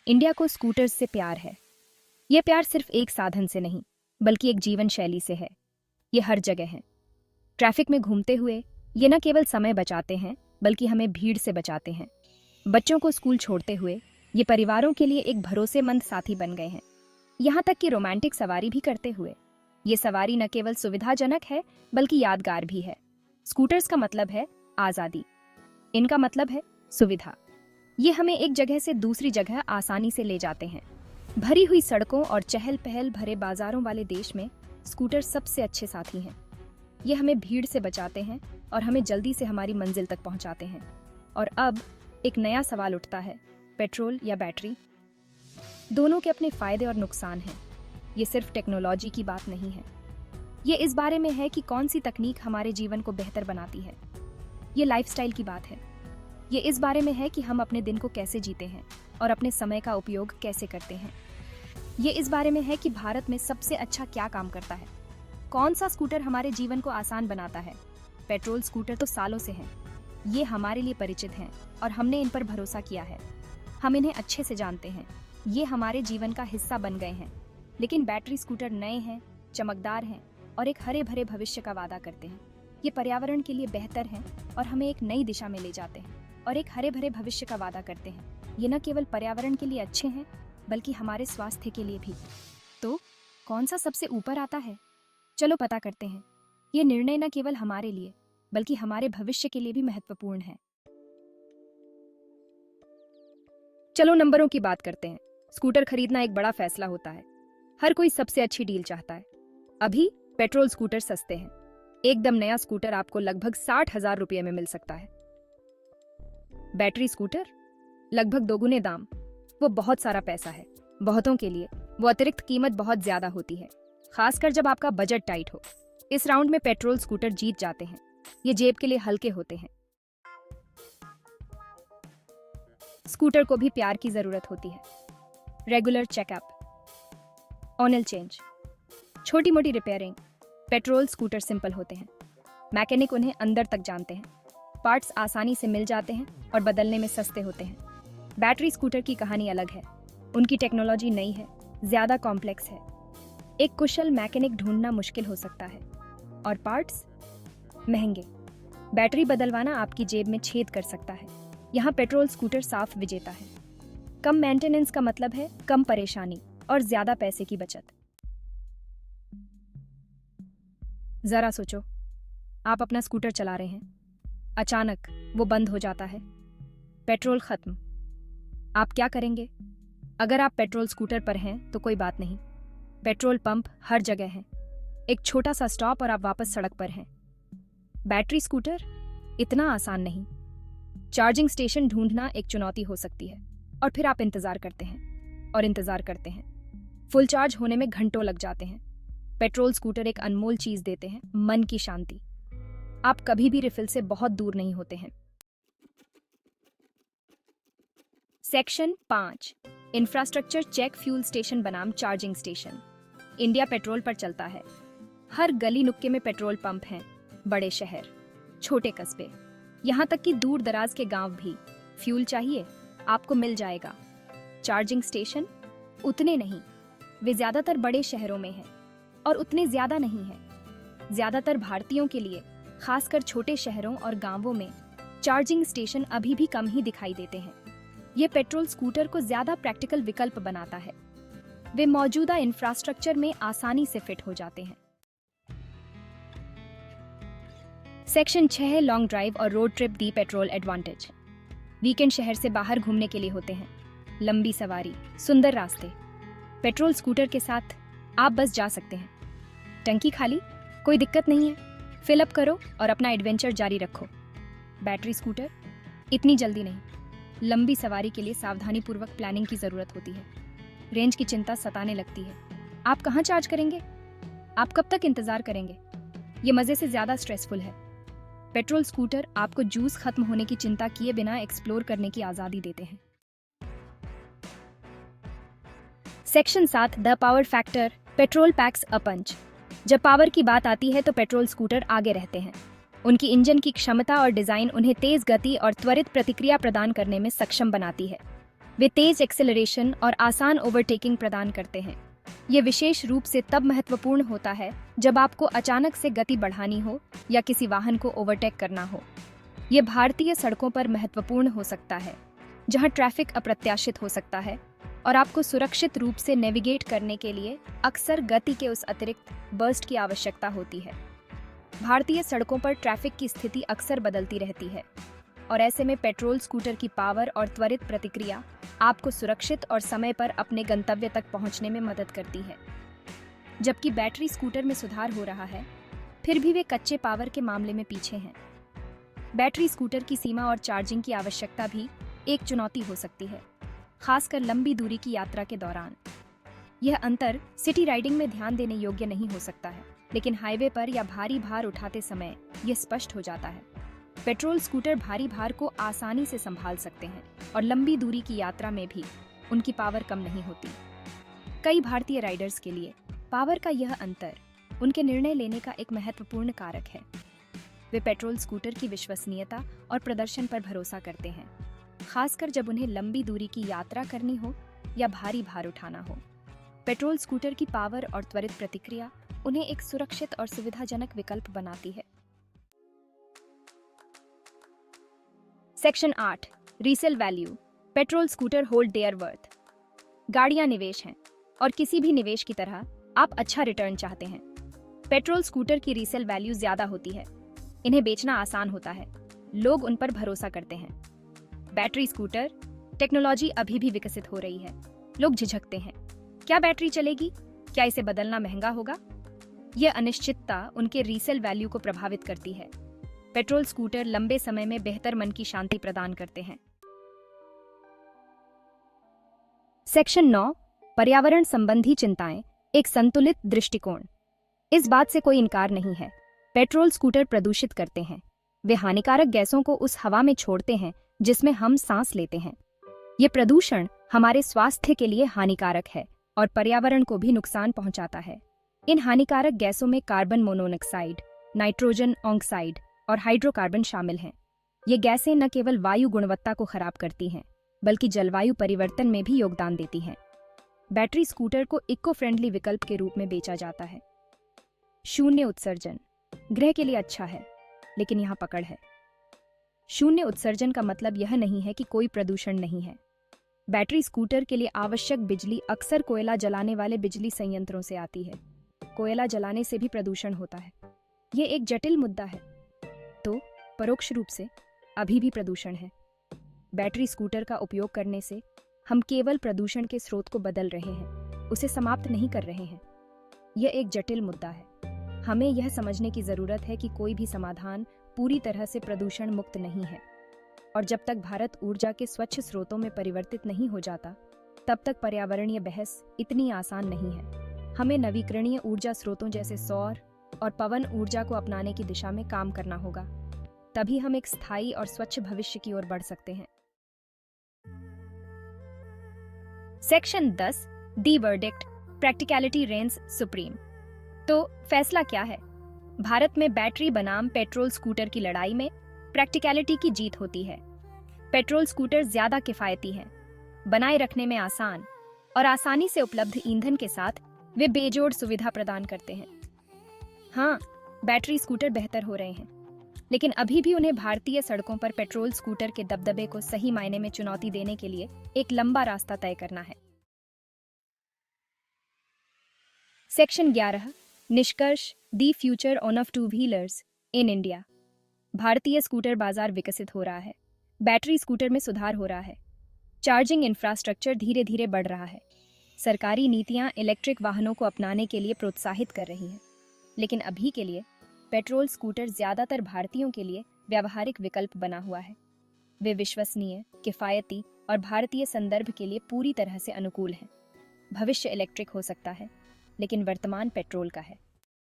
India को scooters से प्यार है। ये प्यार सिर्फ एक साधन से नहीं, बल्कि एक जीवन शैली से है। ये हर जगह है। ट्रैफिक में घूमते हुए ये न केवल समय बचाते हैं, बल्कि हमें भीड़ से बचाते हैं। बच्चों को स्कूल छोड़ते हुए ये परिवारों के लिए एक भरोसेमंद साथी बन गए हैं। यहाँ तक कि रोमांटिक सवारी भी करते हुए ये सवारी न केवल सुविधाजनक है, बल्कि यादगार भी है। स्कूटर्स का मतलब है आज़ादी, इनका मतलब है सुविधा। ये हमें एक जगह से दूसरी जगह आसानी से ले जाते हैं। भरी हुई सड़कों और चहल पहल भरे बाजारों वाले देश में स्कूटर सबसे अच्छे साथी हैं। ये हमें भीड़ से बचाते हैं और हमें जल्दी से हमारी मंजिल तक पहुंचाते हैं। और अब एक नया सवाल उठता है, पेट्रोल या बैटरी? दोनों के अपने फायदे और नुकसान हैं। ये सिर्फ टेक्नोलॉजी की बात नहीं है, ये इस बारे में है कि कौन सी तकनीक हमारे जीवन को बेहतर बनाती है। ये लाइफस्टाइल की बात है। ये इस बारे में है कि हम अपने दिन को कैसे जीते हैं और अपने समय का उपयोग कैसे करते हैं। ये इस बारे में है कि भारत में सबसे अच्छा क्या काम करता है, कौन सा स्कूटर हमारे जीवन को आसान बनाता है। पेट्रोल स्कूटर तो सालों से हैं, ये हमारे लिए परिचित हैं और हमने इन पर भरोसा किया है। हम इन्हें अच्छे से जानते हैं, ये हमारे जीवन का हिस्सा बन गए हैं। लेकिन बैटरी स्कूटर नए हैं, चमकदार हैं और एक हरे भरे भविष्य का वादा करते हैं। ये पर्यावरण के लिए बेहतर हैं और हमें एक नई दिशा में ले जाते हैं और एक हरे भरे भविष्य का वादा करते हैं। ये न केवल पर्यावरण के लिए अच्छे हैं, बल्कि हमारे स्वास्थ्य के लिए भी। तो कौन सा सबसे ऊपर आता है? चलो पता करते हैं। ये निर्णय न केवल हमारे लिए, बल्कि हमारे भविष्य के लिए भी महत्वपूर्ण है। चलो नंबरों की बात करते हैं। स्कूटर खरीदना एक बड़ा फैसला होता है। हर कोई सबसे अच्छी डील चाहता है। अभी पेट्रोल स्कूटर सस्ते हैं। एकदम नया स्कूटर आपको लगभग 60,000 रुपये में मिल सकता है। बैटरी स्कूटर लगभग दोगुने दाम। वो बहुत सारा पैसा है। बहुतों के लिए वो अतिरिक्त कीमत बहुत ज्यादा होती है, खासकर जब आपका बजट टाइट हो। इस राउंड में पेट्रोल स्कूटर जीत जाते हैं। ये जेब के लिए हल्के होते हैं। स्कूटर को भी प्यार की जरूरत होती है। रेगुलर चेकअप, ऑयल चेंज, छोटी मोटी रिपेयरिंग। पेट्रोल स्कूटर सिंपल होते हैं। मैकेनिक उन्हें अंदर तक जानते हैं। पार्ट्स आसानी से मिल जाते हैं और बदलने में सस्ते होते हैं। बैटरी स्कूटर की कहानी अलग है। उनकी टेक्नोलॉजी नई है, ज्यादा कॉम्प्लेक्स है। एक कुशल मैकेनिक ढूंढना मुश्किल हो सकता है और पार्ट्स महंगे। बैटरी बदलवाना आपकी जेब में छेद कर सकता है। यहाँ पेट्रोल स्कूटर साफ विजेता है। कम मेंटेनेंस का मतलब है कम परेशानी और ज्यादा पैसे की बचत। जरा सोचो, आप अपना स्कूटर चला रहे हैं, अचानक वो बंद हो जाता है, पेट्रोल खत्म। आप क्या करेंगे? अगर आप पेट्रोल स्कूटर पर हैं तो कोई बात नहीं, पेट्रोल पंप हर जगह है। एक छोटा सा स्टॉप और आप वापस सड़क पर हैं। बैटरी स्कूटर इतना आसान नहीं। चार्जिंग स्टेशन ढूंढना एक चुनौती हो सकती है और फिर आप इंतजार करते हैं और इंतजार करते हैं। फुल चार्ज होने में घंटों लग जाते हैं। पेट्रोल स्कूटर एक अनमोल चीज देते हैं, मन की शांति। आप कभी भी रिफिल से बहुत दूर नहीं होते हैं। Section 5, infrastructure check. Fuel station बनाम चार्जिंग स्टेशन। इंडिया पेट्रोल पर चलता है। हर गली नुक्के में पेट्रोल पंप हैं। बड़े शहर, छोटे कस्बे, यहाँ तक कि दूर दराज के गांव भी। फ्यूल चाहिए, आपको मिल जाएगा। चार्जिंग स्टेशन उतने नहीं, वे ज्यादातर बड़े शहरों में हैं और उतने ज्यादा नहीं हैं। ज्यादातर भारतीयों के लिए, खासकर छोटे शहरों और गांवों में, चार्जिंग स्टेशन अभी भी कम ही दिखाई देते हैं। ये पेट्रोल स्कूटर को ज्यादा प्रैक्टिकल विकल्प बनाता है। वे मौजूदा इंफ्रास्ट्रक्चर में आसानी से फिट हो जाते हैं। सेक्शन 6, लॉन्ग ड्राइव और रोड ट्रिप। दी पेट्रोल एडवांटेज। वीकेंड शहर से बाहर घूमने के लिए होते हैं। लंबी सवारी, सुंदर रास्ते। पेट्रोल स्कूटर के साथ आप बस जा सकते हैं। टंकी खाली, कोई दिक्कत नहीं है। फिल अप करो और अपना एडवेंचर जारी रखो। बैटरी स्कूटर इतनी जल्दी नहीं। लंबी सवारी के लिए सावधानी पूर्वक प्लानिंग की जरूरत होती है। रेंज की चिंता सताने लगती है। आप कहाँ चार्ज करेंगे? आप कब तक इंतजार करेंगे? ये मजे से ज्यादा स्ट्रेसफुल है। पेट्रोल स्कूटर आपको जूस खत्म होने की चिंता किए बिना एक्सप्लोर करने की आजादी देते हैं। Section 7, the power factor. Petrol packs a punch. जब पावर की बात आती है तो पेट्रोल स्कूटर आगे रहते हैं। उनकी इंजन की क्षमता और डिजाइन उन्हें तेज गति और त्वरित प्रतिक्रिया प्रदान करने में सक्षम बनाती है। वे तेज एक्सेलरेशन और आसान ओवरटेकिंग प्रदान करते हैं। ये विशेष रूप से तब महत्वपूर्ण होता है जब आपको अचानक से गति बढ़ानी हो या किसी वाहन को ओवरटेक करना हो। ये भारतीय सड़कों पर महत्वपूर्ण हो सकता है, जहां ट्रैफिक अप्रत्याशित हो सकता है और आपको सुरक्षित रूप से नेविगेट करने के लिए अक्सर गति के उस अतिरिक्त बर्स्ट की आवश्यकता होती है। भारतीय सड़कों पर ट्रैफिक की स्थिति अक्सर बदलती रहती है और ऐसे में पेट्रोल स्कूटर की पावर और त्वरित प्रतिक्रिया आपको सुरक्षित और समय पर अपने गंतव्य तक पहुंचने में मदद करती है। जबकि बैटरी स्कूटर में सुधार हो रहा है, फिर भी वे कच्चे पावर के मामले में पीछे हैं। बैटरी स्कूटर की सीमा और चार्जिंग की आवश्यकता भी एक चुनौती हो सकती है, खासकर लंबी दूरी की यात्रा के दौरान। यह अंतर सिटी राइडिंग में ध्यान देने योग्य नहीं हो सकता है, लेकिन हाईवे पर या भारी भार उठाते समय यह स्पष्ट हो जाता है। पेट्रोल स्कूटर भारी भार को आसानी से संभाल सकते हैं और लंबी दूरी की यात्रा में भी उनकी पावर कम नहीं होती। कई भारतीय राइडर्स के लिए पावर का यह अंतर उनके निर्णय लेने का एक महत्वपूर्ण कारक है। वे पेट्रोल स्कूटर की विश्वसनीयता और प्रदर्शन पर भरोसा करते हैं, खासकर जब उन्हें लंबी दूरी की यात्रा करनी हो या भारी भार उठाना हो। पेट्रोल स्कूटर की पावर और त्वरित प्रतिक्रिया उन्हें एक सुरक्षित और सुविधाजनक विकल्प बनाती है। Section 8 resale value. Petrol scooter hold their worth. गाड़ियां निवेश हैं और किसी भी निवेश की तरह आप अच्छा रिटर्न चाहते हैं। पेट्रोल स्कूटर की रीसेल वैल्यू ज्यादा होती है। इन्हें बेचना आसान होता है, लोग उन पर भरोसा करते हैं। बैटरी स्कूटर टेक्नोलॉजी अभी भी विकसित हो रही है। लोग झिझकते हैं, क्या बैटरी चलेगी, क्या इसे बदलना महंगा होगा? यह अनिश्चितता उनके रीसेल वैल्यू को प्रभावित करती है। पेट्रोल स्कूटर लंबे समय में बेहतर मन की शांति प्रदान करते हैं। सेक्शन 9 पर्यावरण संबंधी चिंताएं, एक संतुलित दृष्टिकोण। इस बात से कोई इनकार नहीं है, पेट्रोल स्कूटर प्रदूषित करते हैं। वे हानिकारक गैसों को उस हवा में छोड़ते हैं जिसमें हम सांस लेते हैं। ये प्रदूषण हमारे स्वास्थ्य के लिए हानिकारक है और पर्यावरण को भी नुकसान पहुंचाता है। इन हानिकारक गैसों में कार्बन मोनोऑक्साइड, नाइट्रोजन ऑक्साइड और हाइड्रोकार्बन शामिल हैं। ये गैसें न केवल वायु गुणवत्ता को खराब करती हैं, बल्कि जलवायु परिवर्तन में भी योगदान देती हैं। बैटरी स्कूटर को इको फ्रेंडली विकल्प के रूप में बेचा जाता है। शून्य उत्सर्जन ग्रह के लिए अच्छा है, लेकिन यहाँ पकड़ है। शून्य उत्सर्जन का मतलब यह नहीं है कि कोई प्रदूषण नहीं है। बैटरी स्कूटर के लिए आवश्यक बिजली अक्सर कोयला जलाने वाले बिजली संयंत्रों से आती है। कोयला जलाने से भी प्रदूषण होता है। ये एक जटिल मुद्दा है, तो परोक्ष रूप से अभी भी प्रदूषण है। बैटरी स्कूटर का उपयोग करने से हम केवल प्रदूषण के स्रोत को बदल रहे हैं, उसे समाप्त नहीं कर रहे हैं। यह एक जटिल मुद्दा है। हमें यह समझने की जरूरत है कि कोई भी समाधान पूरी तरह से प्रदूषण मुक्त नहीं है, और जब तक भारत ऊर्जा के स्वच्छ स्रोतों में परिवर्तित नहीं हो जाता, तब तक पर्यावरणीय बहस इतनी आसान नहीं है। हमें नवीकरणीय ऊर्जा स्रोतों जैसे सौर और पवन ऊर्जा को अपनाने की दिशा में काम करना होगा। तभी हम एक स्थायी और स्वच्छ भविष्य की ओर बढ़ सकते हैं। सेक्शन 10 दी वर्डिक्ट, प्रैक्टिकलिटी रेंज सुप्रीम। तो फैसला क्या है? भारत में बैटरी बनाम पेट्रोल स्कूटर की लड़ाई में प्रैक्टिकलिटी की जीत होती है। पेट्रोल स्कूटर ज्यादा किफायती हैं, बनाए रखने में आसान और आसानी से उपलब्ध ईंधन के साथ वे बेजोड़ सुविधा प्रदान करते हैं। हाँ, बैटरी स्कूटर बेहतर हो रहे हैं, लेकिन अभी भी उन्हें भारतीय सड़कों पर पेट्रोल स्कूटर के दबदबे को सही मायने में चुनौती देने के लिए एक लंबा रास्ता तय करना है। सेक्शन 11 निष्कर्ष, the future of two wheelers in India. भारतीय स्कूटर बाजार विकसित हो रहा है। बैटरी स्कूटर में सुधार हो रहा है। चार्जिंग इंफ्रास्ट्रक्चर धीरे धीरे बढ़ रहा है। सरकारी नीतियां इलेक्ट्रिक वाहनों को अपनाने के लिए प्रोत्साहित कर रही हैं। लेकिन अभी के लिए पेट्रोल स्कूटर ज्यादातर भारतीयों के लिए व्यावहारिक विकल्प बना हुआ है। वे विश्वसनीय, किफायती और भारतीय संदर्भ के लिए पूरी तरह से अनुकूल हैं। भविष्य इलेक्ट्रिक हो सकता है, लेकिन वर्तमान पेट्रोल का है।